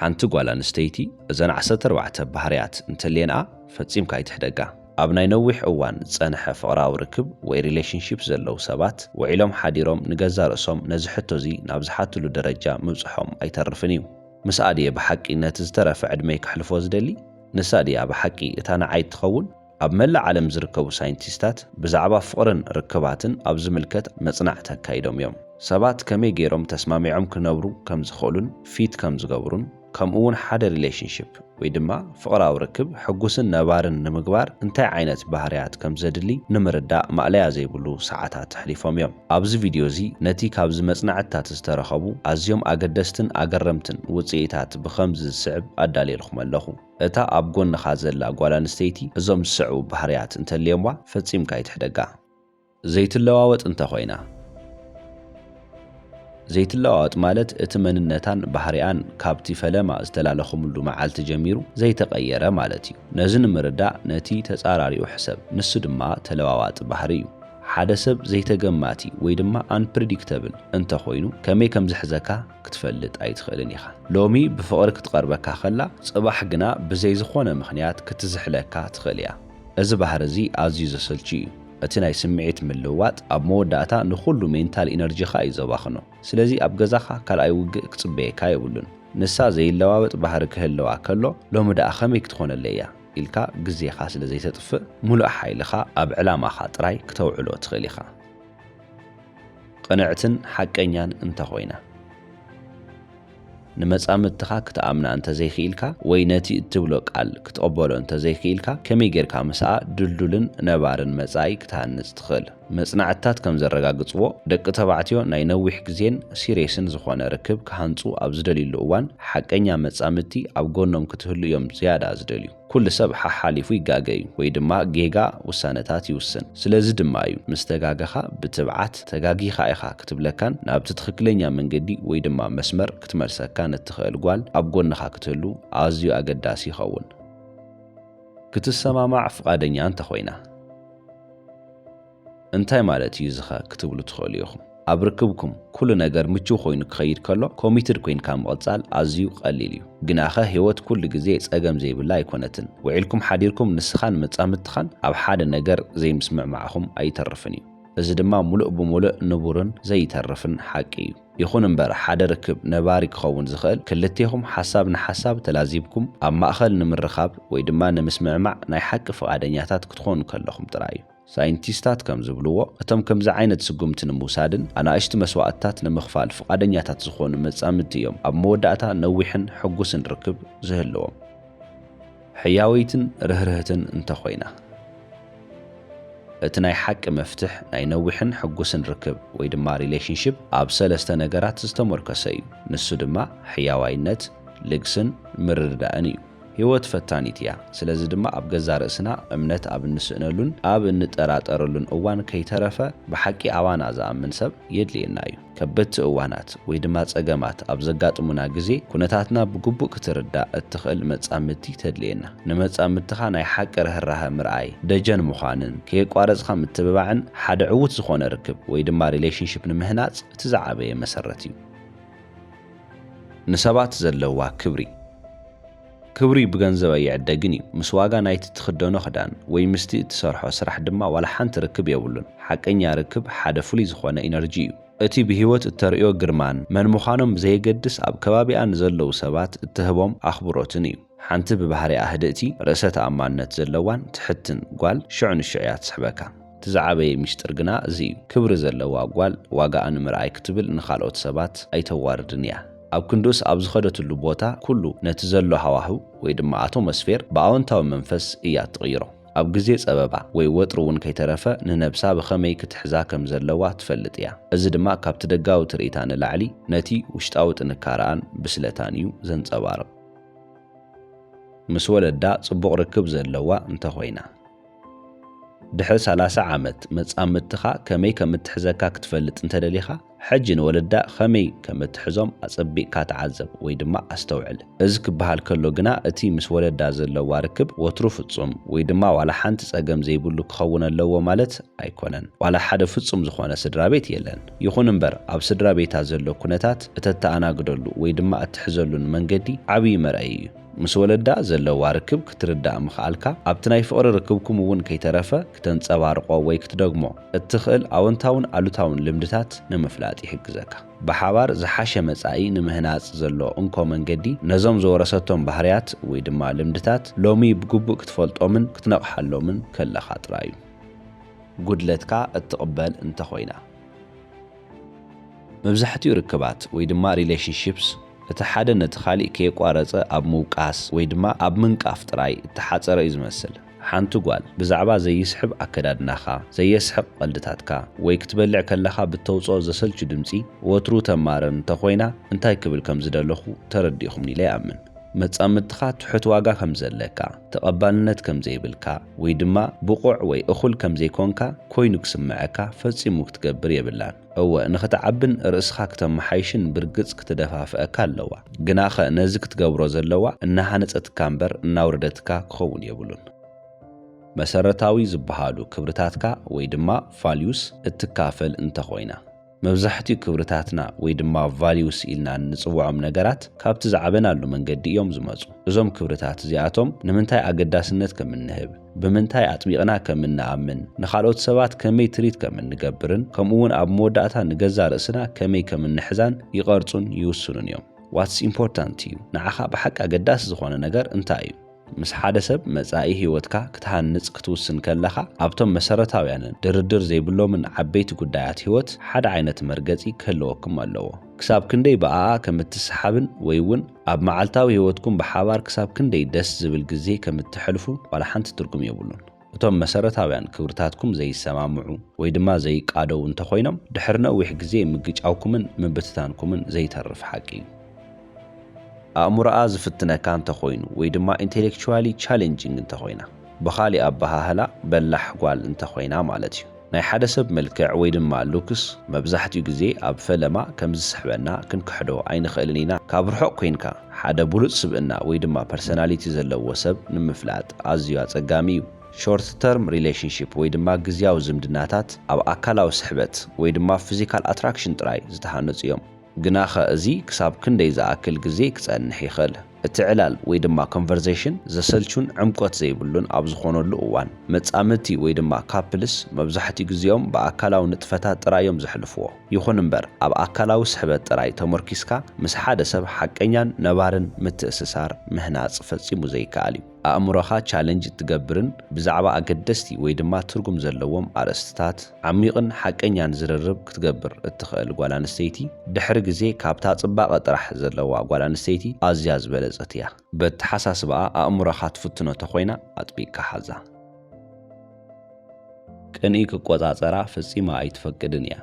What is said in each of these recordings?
ሓንቲ ጓል ኣንስተይቲ እዘን 14 ባህርያት እንተልየንኣ ፈጺምካ ይትሕደጋ ኣብ ናይ ነዊሕ እዋን ጸንሐ ፍቕራዊ ርክብ ወይ ሪሌሽንሺፕ ዘለው ሰባት ውዒሎም ሓዲሮም ንገዛ ርእሶም ነዚ ሕቶ እዚ ናብ ዝሓትሉ ደረጃ ምብጽሖም ኣይተርፍን እዩ ምስ ኣድየ ብሓቂ ነቲ ዝተረፈ ዕድመይ ክሕልፎ ዝደሊ ንሳ ድያ ብሓቂ እታ ንዓይ ትኸውን ኣብ መላእ ዓለም ዝርከቡ ሳይንቲስታት ብዛዕባ ፍቕርን ርክባትን ኣብ ዝምልከት መጽናዕቲ ኣካይዶም እዮም ሰባት ከመይ ገይሮም ተስማሚዖም ክነብሩ ከም ዝኽእሉን ፊት ከም ዝገብሩን ከምኡውን ሓደ ሪሌሽንሺፕ ወይ ድማ ፍቕራዊ ርክብ ሕጉስን ነባርን ንምግባር እንታይ ዓይነት ባህርያት ከም ዘድሊ ንምርዳእ ማዕለያ ዘይብሉ ሰዓታት ሕሊፎም እዮም ኣብዚ ቪድዮ እዚ ነቲ ካብዚ መጽናዕትታት ዝተረኸቡ ኣዝዮም ኣገደስትን ኣገረምትን ውጽኢታት ብኸምዚ ዝስዕብ ኣዳልየልኩም ኣለኹ እታ ኣብ ጎንኻ ዘላ ጓል ኣንስተይቲ እዞም ዝስዕቡ ባህርያት እንተልየምዋ ፈጺምካ ይትሕደጋ ዘይትለዋወጥ እንተኾይና ዘይትለዋወጥ ማለት እቲ መንነታን ባህሪያን ካብቲ ፈለማ ዝተላለኹምሉ መዓልቲ ጀሚሩ ዘይተቐየረ ማለት እዩ ነዚ ንምርዳእ ነቲ ተጻራሪኡ ሕሰብ ንሱ ድማ ተለዋዋጢ ባህሪ እዩ ሓደ ሰብ ዘይተገማቲ ወይ ድማ unpredictable እንተኾይኑ ከመይ ከም ዝሕዘካ ክትፈልጥ ኣይትኽእልን ኢኻ ሎሚ ብፍቕሪ ክትቐርበካ ኸላ ጽባሕ ግና ብዘይ ዝኾነ ምኽንያት ክትዝሕለካ ትኽእል እያ እዚ ባህሪ እዚ ኣዝዩ ዘሰልቺ እዩ እቲ ናይ ስምዒት ምልውዋጥ ኣብ መወዳእታ ንኹሉ ሜንታል ኢነርጂኻ እዩ ዘባኽኖ ስለዚ ኣብ ገዛኻ ካልኣይ ውግእ ክጽበየካ የብሉን ንሳ ዘይለዋወጥ ባህሪ ክህልዋ ከሎ ሎሚ ደኣ ኸመይ ክትኾነለ እያ ኢልካ ግዜኻ ስለ ዘይተጥፍእ ሙሉእ ሓይልኻ ኣብ ዕላማኻ ጥራይ ክተውዕሎ ትኽእል ኢኻ ቅንዕትን ሓቀኛን እንተኾይና ንመጻምትኻ ክትኣምና እንተዘይኽኢልካ ወይ ነቲ እትብሎ ቃል ክትቐበሎ እንተዘይኽኢልካ ከመይ ጌርካ ምስኣ ድልዱልን ነባርን መጻኢ ክትሃንጽ ትኽእል መጽናዕትታት ከም ዘረጋግጽዎ ደቂ ተባዕትዮ ናይ ነዊሕ ግዜን ሲሪየስን ዝኾነ ርክብ ክሃንጹ ኣብ ዝደልዩሉ እዋን ሓቀኛ መጻምቲ ኣብ ጎኖም ክትህሉ እዮም ዝያዳ ዝደልዩ ኩሉ ሰብ ሓሓሊፉ ይጋገ እዩ ወይ ድማ ጌጋ ውሳነታት ይውስን ስለዚ ድማ እዩ ምስ ተጋገኻ ብትብዓት ተጋጊኻ ኢኻ ክትብለካን ናብቲ ትኽክለኛ መንገዲ ወይ ድማ መስመር ክትመልሰካን እትኽእል ጓል ኣብ ጎንኻ ክትህሉ ኣዝዩ ኣገዳሲ ይኸውን ክትሰማማዕ ፍቓደኛ እንተኾይና እንታይ ማለት እዩ ዝኸ ክትብሉ ትኽእሉ ኢኹም ኣብ ርክብኩም ኩሉ ነገር ምቹው ኮይኑ ክኸይድ ከሎ ኮሚትድ ኮይንካ ምቕጻል ኣዝዩ ቀሊል እዩ ግናኸ ህይወት ኩሉ ግዜ ጸገም ዘይብላ ኣይኮነትን ውዒልኩም ሓዲርኩም ንስኻን መጻምትኻን ኣብ ሓደ ነገር ዘይምስምዕማዕኹም ኣይተርፍን እዩ እዚ ድማ ሙሉእ ብሙሉእ ንቡርን ዘይተርፍን ሓቂ እዩ ይኹን እምበር ሓደ ርክብ ነባሪ ክኸውን ዝኽእል ክልቴኹም ሓሳብ ንሓሳብ ተላዚብኩም ኣብ ማእኸል ንምርኻብ ወይ ድማ ንምስምዕማዕ ናይ ሓቂ ፍቓደኛታት ክትኾኑ ከለኹም ጥራይ እዩ ሳይንቲስታት ከም ዝብልዎ እቶም ከምዚ ዓይነት ስጉምቲ ንምውሳድን ኣናእሽቲ መስዋዕትታት ንምኽፋል ፍቓደኛታት ዝኾኑ መጻምድቲ እዮም ኣብ መወዳእታ ነዊሕን ሕጉስን ርክብ ዝህልዎም ሕያወይትን ርህርህትን እንተኾይና እቲ ናይ ሓቂ መፍትሕ ናይ ነዊሕን ሕጉስን ርክብ ወይ ድማ ሪሌሽንሺፕ ኣብ ሰለስተ ነገራት ዝተመርኮሰ እዩ ንሱ ድማ ሕያዋይነት ልግስን ምርድዳእን እዩ ህይወት ፈታኒት እያ ስለዚ ድማ ኣብ ገዛ ርእስና እምነት ኣብ እንስእነሉን ኣብ እንጠራጠረሉን እዋን ከይተረፈ ብሓቂ ኣዋና ዝኣምን ሰብ የድልየና እዩ ከበድቲ እዋናት ወይ ድማ ጸገማት ኣብ ዘጋጥሙና ግዜ ኩነታትና ብግቡእ ክትርዳእ እትኽእል መጻምቲ ተድልየና ንመጻምትኻ ናይ ሓቂ ርህራሄ ምርኣይ ደጀን ምዃንን ከየቋረጽካ ምትብባዕን ሓደ ዕዉት ዝኾነ ርክብ ወይ ድማ ሪሌሽንሺፕ ንምህናጽ እቲ ዝዓበየ መሰረት እዩ ንሰባት ዘለዋ ክብሪ ብገንዘብ ኣይዕደግን እዩ ምስ ዋጋ ናይቲ ትኽደኖ ክዳን ወይ ምስቲ እትሰርሖ ስራሕ ድማ ዋላ ሓንቲ ርክብ የብሉን ሓቀኛ ርክብ ሓደ ፍሉይ ዝኾነ ኢነርጂ እዩ እቲ ብህይወት እተርእዮ ግርማን መን ምዃኖም ዘየገድስ ኣብ ከባቢኣ ንዘለዉ ሰባት እትህቦም ኣኽብሮትን እዩ ሓንቲ ብባህርያ ህድእቲ ርእሰ ተኣማንነት ዘለዋን ትሕትን ጓል ሽዑ ንሽዑ እያ ትስሕበካ እቲ ዝዓበየ ሚስጥር ግና እዚ እዩ ክብሪ ዘለዋ ጓል ዋጋኣ ንምርኣይ ክትብል ንኻልኦት ሰባት ኣይተዋርድን እያ ኣብ ክንዱስ ኣብ ዝኸደትሉ ቦታ ኩሉ ነቲ ዘሎ ሃዋህው ወይ ድማ ኣቶሞስፌር ብኣወንታዊ መንፈስ እያ ትቕይሮ ኣብ ግዜ ጸበባ ወይ ወጥሪ እውን ከይተረፈ ንነብሳ ብኸመይ ክትሕዛ ከም ዘለዋ ትፈልጥ እያ እዚ ድማ ካብቲ ደጋዊ ትርኢታ ንላዕሊ ነቲ ውሽጣዊ ጥንካረኣን ብስለታን እዩ ዘንጸባርቕ ምስ ወለዳ ጽቡቕ ርክብ ዘለዋ እንተኾይና ድሕሪ 30 ዓመት መጻምትኻ ከመይ ከም እትሕዘካ ክትፈልጥ እንተደሊኻ ሕጂ ንወለዳ ኸመይ ከም እትሕዞም ኣጸቢቕካ ተዓዘብ ወይ ድማ ኣስተውዕል። እዚ ክበሃል ከሎ ግና እቲ ምስ ወለዳ ዘለዋ ርክብ ወትሩ ፍጹም ወይ ድማ ዋላ ሓንቲ ጸገም ዘይብሉ ክኸውን ኣለዎ ማለት ኣይኮነን። ዋላ ሓደ ፍጹም ዝኾነ ስድራቤት የለን። ይኹን እምበር ኣብ ስድራ ቤታ ዘሎ ኩነታት እተተኣናግደሉ ወይ ድማ እትሕዘሉን መንገዲ ዓብዪ መርአይ እዩ። ምስ ወለዳ ዘለዋ ርክብ ክትርዳእ ምኽኣልካ ኣብቲ ናይ ፍቕሪ ርክብኩም እውን ከይተረፈ ክተንጸባርቆ ወይ ክትደግሞ እትኽእል ኣወንታውን ኣሉታውን ልምድታት ንምፍላጥ ይሕግዘካ። ብሓባር ዝሓሸ መጻኢ ንምህናጽ ዘሎ እንኮ መንገዲ ነዞም ዝወረሰቶም ባህርያት ወይ ድማ ልምድታት ሎሚ ብግቡእ ክትፈልጦምን ክትነቕሓሎምን ከለኻ ጥራይ እዩ። ጉድለትካ እትቕበል እንተኾይና መብዛሕትኡ ርክባት ወይ ድማ ሪሌሽንሺፕስ እቲ ሓደ ነቲ ኻሊእ ከየቋረጸ ኣብ ምውቃስ ወይ ድማ ኣብ ምንቃፍ ጥራይ እተሓፀረ እዩ ዝመስል። ሓንቲ ጓል ብዛዕባ ዘይስሕብ ኣከዳድናኻ፣ ዘየስሕቕ ቐልድታትካ ወይ ክትበልዕ ከለኻ ብተውፅኦ ዘሰልቹ ድምፂ ወትሩ ተማረን እንተኾይና እንታይ ክብል ከም ዝደለኹ ተረዲእኹም ኢለ ይኣምን። መጻምድትኻ ትሑት ዋጋ ከም ዘለካ፣ ተቐባልነት ከም ዘይብልካ ወይ ድማ ብቑዕ ወይ እኹል ከም ዘይኮንካ ኮይኑ ክስምዐካ ፈጺሙ ክትገብር የብላን። እወ ንኽትዓብን ርእስኻ ክተመሓይሽን ብርግጽ ክትደፋፍአካ ኣለዋ። ግናኸ ነዚ ክትገብሮ ዘለዋ እናሃነጸትካ እምበር እናውረደትካ ክኸውን የብሉን። መሰረታዊ ዝበሃሉ ክብርታትካ ወይ ድማ ቫልዩስ እትካፈል እንተኾይና መብዛሕትኡ ክብርታትና ወይ ድማ ቫልዩስ ኢልና ንጽውዖም ነገራት ካብቲ ዝዓበናሉ መንገዲ እዮም ዝመጹ። እዞም ክብርታት እዚኣቶም ንምንታይ ኣገዳስነት ከም እንህብ፣ ብምንታይ ኣጥቢቕና ከም እንኣምን፣ ንኻልኦት ሰባት ከመይ ትሪት ከም እንገብርን፣ ከምኡውን ኣብ መወዳእታ ንገዛ ርእስና ከመይ ከም እንሕዛን ይቐርጹን ይውስኑን እዮም። ዋትስ ኢምፖርታንት እዩ ንዓኻ ብሓቂ ኣገዳሲ ዝኾነ ነገር እንታይ እዩ? ምስ ሓደ ሰብ መጻኢ ህይወትካ ክትሃንጽ ክትውስን ከለኻ ኣብቶም መሰረታውያንን ድርድር ዘይብሎምን ዓበይቲ ጉዳያት ህይወት ሓደ ዓይነት መርገጺ ክህልወኩም ኣለዎ። ክሳብ ክንደይ በኣኣ ከም እትሰሓብን ወይ እውን ኣብ መዓልታዊ ህይወትኩም ብሓባር ክሳብ ክንደይ ደስ ዝብል ግዜ ከም እትሕልፉ ዋላ ሓንቲ ትርጉም የብሉን። እቶም መሰረታውያን ክብርታትኩም ዘይሰማምዑ ወይ ድማ ዘይቃደው እንተኾይኖም ድሕሪ ነዊሕ ግዜ ምግጫውኩምን ምብትታንኩምን ዘይተርፍ ሓቂ እዩ። ኣእሙሮኣ ዝፍትነካ እንተኾይኑ ወይ ድማ ኢንቴሌክቹዋሊ ቻሌንጂንግ እንተኾይና ብኻሊእ ኣባሃህላ በላሕ ጓል እንተኾይና ማለት እዩ። ናይ ሓደ ሰብ መልክዕ ወይ ድማ ሉክስ መብዛሕትኡ ግዜ ኣብ ፈለማ ከም ዝስሕበና ክንክሕዶ ኣይንኽእልን ኢና። ካብ ርሑቕ ኮንካ ሓደ ብሉፅ ስብዕና ወይ ድማ ፐርሰናሊቲ ዘለዎ ሰብ ንምፍላጥ ኣዝዩ ኣጸጋሚ እዩ። ሾርት ተርም ሪሌሽንሺፕ ወይ ድማ ግዝያዊ ዝምድናታት ኣብ ኣካላዊ ስሕበት ወይ ድማ ፊዚካል ኣትራክሽን ጥራይ ዝተሃነጹ እዮም። ግናኸ እዚ ክሳብ ክንደይ ዝኣክል ግዜ ክጸንሕ ይኽእል። እቲ ዕላል ወይ ድማ ኮንቨርሴሽን ዘሰልቹን ዕምቆት ዘይብሉን ኣብ ዝኾነሉ እዋን መጻምድቲ ወይ ድማ ካፕልስ መብዛሕትኡ ግዜኦም ብኣካላዊ ንጥፈታት ጥራዮም ዘሕልፍዎ። ይኹን እምበር ኣብ ኣካላዊ ስሕበት ጥራይ ተመርኪስካ ምስ ሓደ ሰብ ሓቀኛን ነባርን ምትእስሳር ምህናጽ ፈጺሙ ዘይከኣል እዩ። ኣእምሮኻ ቻሌንጅ እትገብርን ብዛዕባ ኣገደስቲ ወይ ድማ ትርጉም ዘለዎም ኣርእስትታት ዓሚቕን ሓቀኛን ዝርርብ ክትገብር እትኽእል ጓል ኣንስተይቲ ድሕሪ ግዜ ካብታ ጽባቐ ጥራሕ ዘለዋ ጓል ኣንስተይቲ ኣዝያ ዝበለጸት እያ። በተሓሳስበኣ ኣእምሮኻ ትፍትኖ ተኾይና ኣጥቢቕካ ሓዛ። ቅንኢ ክቆጻጸራ ፈጺማ ኣይትፈቅድን እያ።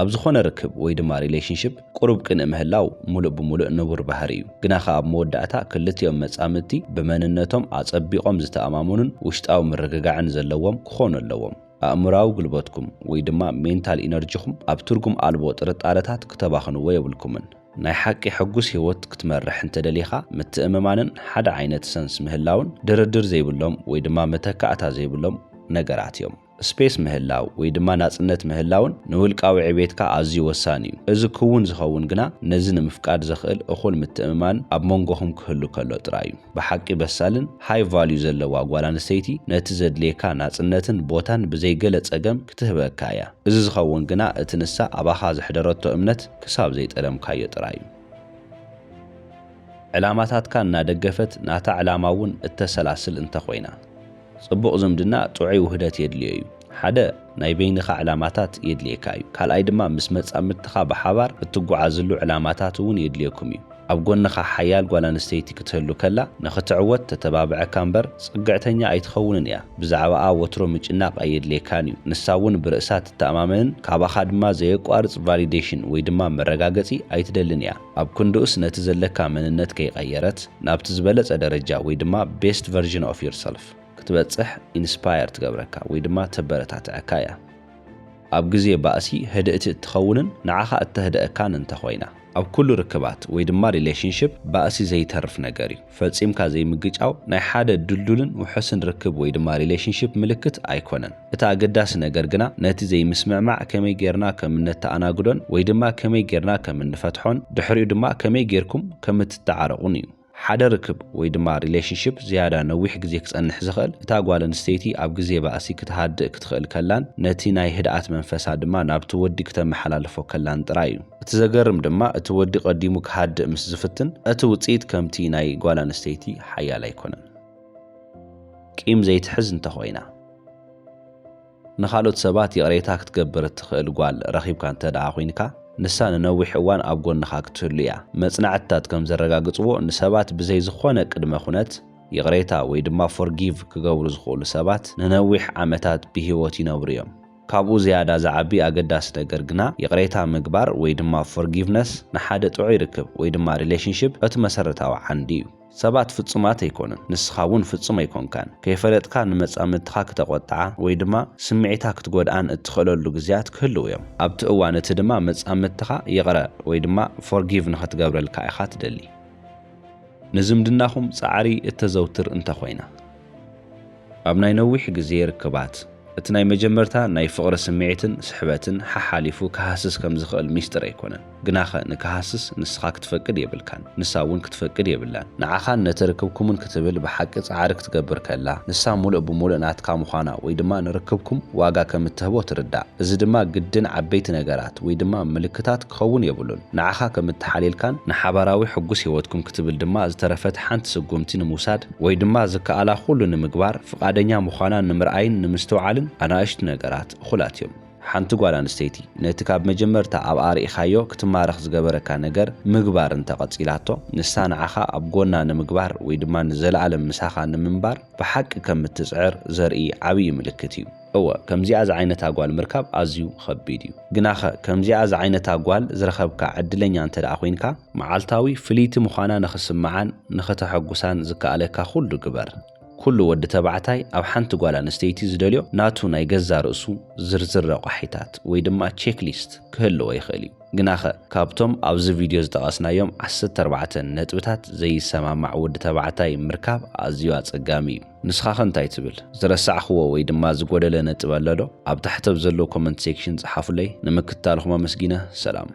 ኣብ ዝኾነ ርክብ ወይ ድማ ሪሌሽንሺፕ ቁሩብ ቅንኢ ምህላው ሙሉእ ብሙሉእ ንቡር ባህሪ እዩ። ግናኸ ኣብ መወዳእታ ክልቲኦም መጻምድቲ ብመንነቶም ኣጸቢቖም ዝተኣማምኑን ውሽጣዊ ምርግጋዕን ዘለዎም ክኾኑ ኣለዎም። ኣእምራዊ ጉልበትኩም ወይ ድማ ሜንታል ኢነርጂኹም ኣብ ትርጉም ኣልቦ ጥርጣረታት ክተባኽንዎ የብልኩምን። ናይ ሓቂ ሕጉስ ህይወት ክትመርሕ እንተደሊኻ ምትእምማንን ሓደ ዓይነት ሰንስ ምህላውን ድርድር ዘይብሎም ወይ ድማ መተካእታ ዘይብሎም ነገራት እዮም። ስፔስ ምህላው ወይ ድማ ናጽነት ምህላውን ንውልቃዊ ዕቤትካ ኣዝዩ ወሳኒ እዩ። እዚ ክውን ዝኸውን ግና ነዚ ንምፍቃድ ዘኽእል እኹል ምትእምማን ኣብ መንጎኹም ክህሉ ከሎ ጥራይ እዩ። ብሓቂ በሳልን ሃይ ቫልዩ ዘለዋ ጓል ኣንስተይቲ ነቲ ዘድልየካ ናጽነትን ቦታን ብዘይገለ ጸገም ክትህበካ እያ። እዚ ዝኸውን ግና እቲ ንሳ ኣባኻ ዝሕደረቶ እምነት ክሳብ ዘይጠለምካዮ ጥራይ እዩ። ዕላማታትካ እናደገፈት ናታ ዕላማ እውን እተሰላስል እንተኾይና ጽቡቕ ዝምድና ጥዑይ ውህደት የድልዮ እዩ። ሓደ ናይ በይንኻ ዕላማታት የድልየካ እዩ። ካልኣይ ድማ ምስ መጻምድትኻ ብሓባር እትጓዓዝሉ ዕላማታት እውን የድልየኩም እዩ። ኣብ ጎንኻ ሓያል ጓል ኣንስተይቲ ክትህሉ ከላ ንኽትዕወት ተተባብዐካ እምበር ጽግዕተኛ ኣይትኸውንን እያ። ብዛዕባኣ ወትሮ ምጭናቕ ኣየድልየካን እዩ። ንሳ እውን ብርእሳ ትተኣማመንን ካባኻ ድማ ዘየቋርጽ ቫሊዴሽን ወይ ድማ መረጋገጺ ኣይትደልን እያ። ኣብ ክንድኡስ ነቲ ዘለካ መንነት ከይቐየረት ናብቲ ዝበለጸ ደረጃ ወይ ድማ ቤስት ቨርዥን ኦፍ ዮርሰልፍ ክትበጽሕ ኢንስፓየር ትገብረካ ወይ ድማ ተበረታትዐካ እያ። ኣብ ግዜ ባእሲ ህድእቲ እትኸውንን ንዓኻ እተህድአካን እንተኾይና ኣብ ኩሉ ርክባት ወይ ድማ ሪሌሽንሺፕ ባእሲ ዘይተርፍ ነገር እዩ ፈጺምካ ዘይምግጫው ናይ ሓደ ድልዱልን ውሕስን ርክብ ወይ ድማ ሪሌሽንሺፕ ምልክት ኣይኮነን እቲ ኣገዳሲ ነገር ግና ነቲ ዘይምስምዕማዕ ከመይ ጌርና ከም እነተኣናግዶን ወይ ድማ ከመይ ጌርና ከም እንፈትሖን ድሕሪኡ ድማ ከመይ ጌርኩም ከም እትተዓረቑን እዩ ሓደ ርክብ ወይ ድማ ሪሌሽንሺፕ ዝያዳ ነዊሕ ግዜ ክጸንሕ ዝኽእል እታ ጓል ኣንስተይቲ ኣብ ግዜ ባእሲ ክትሃድእ ክትኽእል ከላን ነቲ ናይ ህድኣት መንፈሳ ድማ ናብቲ ወዲ ክተመሓላልፎ ከላን ጥራይ እዩ እቲ ዘገርም ድማ እቲ ወዲ ቀዲሙ ክሃድእ ምስ ዝፍትን እቲ ውጽኢት ከምቲ ናይ ጓል ኣንስተይቲ ሓያል ኣይኮነን ቂም ዘይትሕዝ እንተኾይና ንኻልኦት ሰባት ይቕሬታ ክትገብር እትኽእል ጓል ረኺብካ እንተደኣ ኮይንካ ንሳ ንነዊሕ እዋን ኣብ ጎንኻ ክትህሉ እያ መጽናዕትታት ከም ዘረጋግጽዎ ንሰባት ብዘይ ዝኾነ ቅድመ ኩነት ይቕሬታ ወይ ድማ ፎርጊቭ ክገብሩ ዝኽእሉ ሰባት ንነዊሕ ዓመታት ብሂወት ይነብሩ እዮም ካብኡ ዝያዳ ዝዓቢ ኣገዳሲ ነገር ግና ይቕሬታ ምግባር ወይ ድማ ፎርጊቭነስ ንሓደ ጥዑይ ርክብ ወይ ድማ ሪሌሽንሺፕ እቲ መሰረታዊ ዓንዲ እዩ ሰባት ፍጹማት ኣይኮኑን ንስኻ እውን ፍጹም ኣይኮንካን ከይፈለጥካ ንመጻምድትኻ ክትቆጥዓ ወይ ድማ ስምዒታ ክትጎድኣን እትኽእለሉ ግዜያት ክህልው እዮም ኣብቲ እዋን እቲ ድማ መጻምድትኻ ይቕረ ወይ ድማ ፎርጊቭ ንኽትገብረልካ ኢኻ ትደሊ ንዝምድናኹም ጻዕሪ እተዘውትር እንተኾይና ኣብ ናይ ነዊሕ ግዜ ርክባት እቲ ናይ መጀመርታ ናይ ፍቕሪ ስምዒትን ስሕበትን ሓሓሊፉ ክሃስስ ከም ዝኽእል ሚስጥር ኣይኮነን ግናኸ ንክሃስስ ንስኻ ክትፈቅድ የብልካን ንሳ እውን ክትፈቅድ የብላን ንዓኻን ነቲ ርክብኩምን ክትብል ብሓቂ ጻዕሪ ክትገብር ከላ ንሳ ሙሉእ ብሙሉእ ናትካ ምዃና ወይ ድማ ንርክብኩም ዋጋ ከም እትህቦ ትርዳእ እዚ ድማ ግድን ዓበይቲ ነገራት ወይ ድማ ምልክታት ክኸውን የብሉን ንዓኻ ከም እትሓሊልካን ንሓባራዊ ሕጉስ ህይወትኩም ክትብል ድማ ዝተረፈት ሓንቲ ስጉምቲ ንምውሳድ ወይ ድማ ዝከኣላ ኩሉ ንምግባር ፍቓደኛ ምዃና ንምርኣይን ንምስትውዓልን ኣናእሽቲ ነገራት እኹላት እዮም ሓንቲ ጓል ኣንስተይቲ ነቲ ካብ መጀመርታ ኣብ ኣርኢኻዮ ክትማረኽ ዝገበረካ ነገር ምግባር እንተቐጺላቶ ንሳ ንዓኻ ኣብ ጎና ንምግባር ወይ ድማ ንዘለዓለም ምሳኻ ንምንባር ብሓቂ ከም እትጽዕር ዘርኢ ዓብዪ ምልክት እዩ እወ ከምዚኣ ዝዓይነታ ጓል ምርካብ ኣዝዩ ከቢድ እዩ ግናኸ ከምዚኣ ዝዓይነታ ጓል ዝረኸብካ ዕድለኛ እንተደኣ ኮይንካ መዓልታዊ ፍልይቲ ምዃና ንኽስምዓን ንኽተሐጉሳን ዝከኣለካ ኩሉ ግበር ኩሉ ወዲ ተባዕታይ ኣብ ሓንቲ ጓል ኣንስተይቲ ዝደልዮ ናቱ ናይ ገዛ ርእሱ ዝርዝር ረቑሒታት ወይ ድማ ቼክሊስት ክህልዎ ይኽእል እዩ ግናኸ ካብቶም ኣብዚ ቪድዮ ዝጠቐስናዮም 14 ነጥብታት ዘይሰማማዕ ወዲ ተባዕታይ ምርካብ ኣዝዩ ኣጸጋሚ እዩ ንስኻ እንታይ ትብል ዝረሳዕኽዎ ወይ ድማ ዝጎደለ ነጥብ ኣሎ ዶ ኣብ ታሕቲ ዘሎ ኮመንት ሴክሽን ጻሓፉለይ ንምክትታልኩም ኣመስጊነ ሰላም